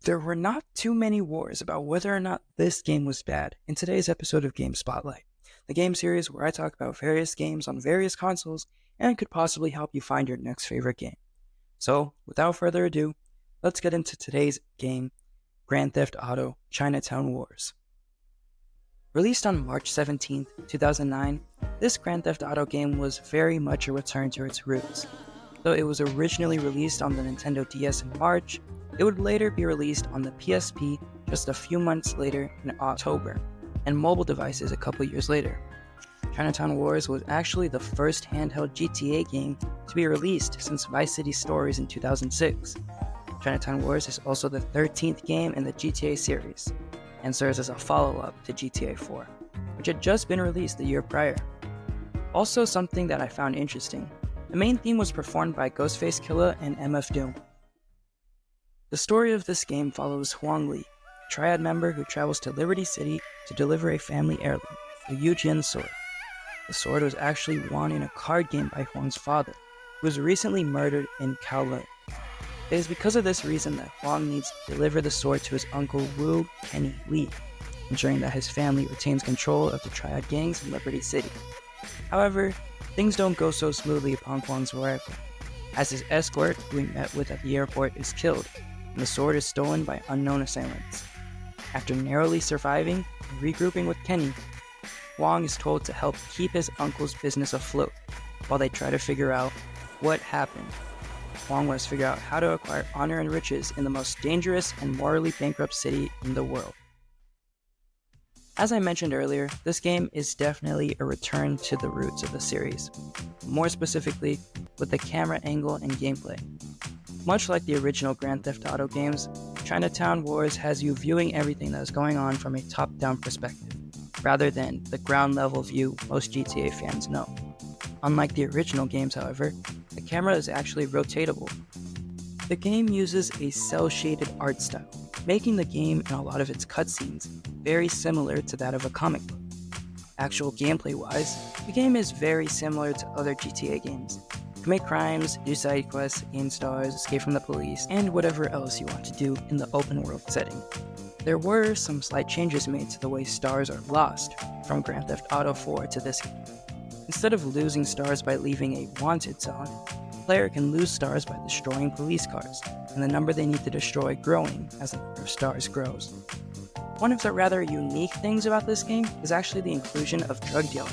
There were not too many wars about whether or not this game was bad in today's episode of Game Spotlight, the game series where I talk about various games on various consoles and could possibly help you find your next favorite game. So, without further ado, let's get into today's game, Grand Theft Auto Chinatown Wars. Released on March 17, 2009, this Grand Theft Auto game was very much a return to its roots. Though it was originally released on the Nintendo DS in March, it would later be released on the PSP just a few months later in October, and mobile devices a couple years later. Chinatown Wars was actually the first handheld GTA game to be released since Vice City Stories in 2006. Chinatown Wars is also the 13th game in the GTA series, and serves as a follow-up to GTA 4, which had just been released the year prior. Also, something that I found interesting, the main theme was performed by Ghostface Killah and MF Doom. The story of this game follows Huang Li, a triad member who travels to Liberty City to deliver a family heirloom, the Yujian sword. The sword was actually won in a card game by Huang's father, who was recently murdered in Kowloon. It is because of this reason that Huang needs to deliver the sword to his uncle Wu Kenny Li, ensuring that his family retains control of the triad gangs in Liberty City. However, things don't go so smoothly upon Huang's arrival, as his escort, who he met with at the airport, is killed, and the sword is stolen by unknown assailants. After narrowly surviving and regrouping with Kenny, Huang is told to help keep his uncle's business afloat, while they try to figure out what happened. Huang must figure out how to acquire honor and riches in the most dangerous and morally bankrupt city in the world. As I mentioned earlier, this game is definitely a return to the roots of the series, more specifically with the camera angle and gameplay. Much like the original Grand Theft Auto games, Chinatown Wars has you viewing everything that is going on from a top-down perspective, rather than the ground-level view most GTA fans know. Unlike the original games, however, the camera is actually rotatable. The game uses a cel-shaded art style, making the game and a lot of its cutscenes very similar to that of a comic book. Actual gameplay-wise, the game is very similar to other GTA games. Commit crimes, do side quests, gain stars, escape from the police, and whatever else you want to do in the open world setting. There were some slight changes made to the way stars are lost from Grand Theft Auto 4 to this game. Instead of losing stars by leaving a wanted zone, the player can lose stars by destroying police cars, and the number they need to destroy growing as the number of stars grows. One of the rather unique things about this game is actually the inclusion of drug dealing.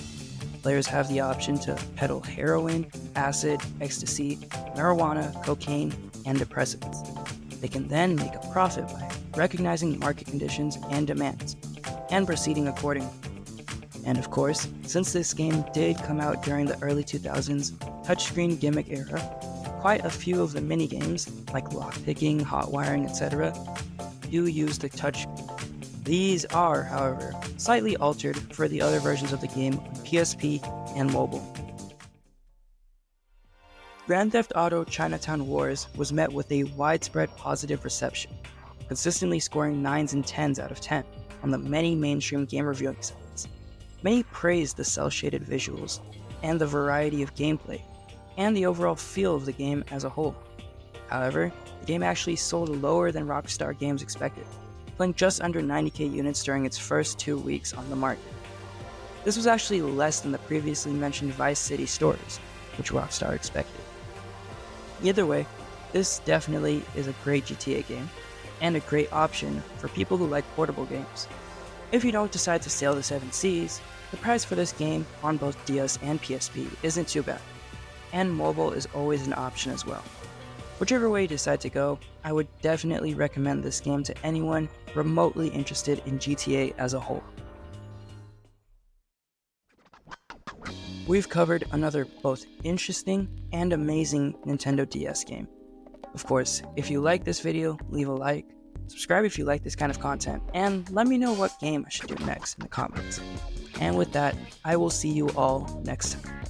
Players have the option to peddle heroin, acid, ecstasy, marijuana, cocaine, and depressants. They can then make a profit by recognizing market conditions and demands, and proceeding accordingly. And of course, since this game did come out during the early 2000s touchscreen gimmick era, quite a few of the minigames, like lockpicking, hot wiring, etc., do use the touchscreen. These are, however, slightly altered for the other versions of the game on PSP and mobile. Grand Theft Auto Chinatown Wars was met with a widespread positive reception, consistently scoring 9s and 10s out of 10 on the many mainstream game reviewing sites. Many praised the cel-shaded visuals, and the variety of gameplay, and the overall feel of the game as a whole. However, the game actually sold lower than Rockstar Games expected, selling just under 90k units during its first 2 weeks on the market. This was actually less than the previously mentioned Vice City Stories, which Rockstar expected. Either way, this definitely is a great GTA game, and a great option for people who like portable games. If you don't decide to sail the 7 seas, the price for this game on both DS and PSP isn't too bad, and mobile is always an option as well. Whichever way you decide to go, I would definitely recommend this game to anyone remotely interested in GTA as a whole. We've covered another both interesting and amazing Nintendo DS game. Of course, if you like this video, leave a like, subscribe if you like this kind of content, and let me know what game I should do next in the comments. And with that, I will see you all next time.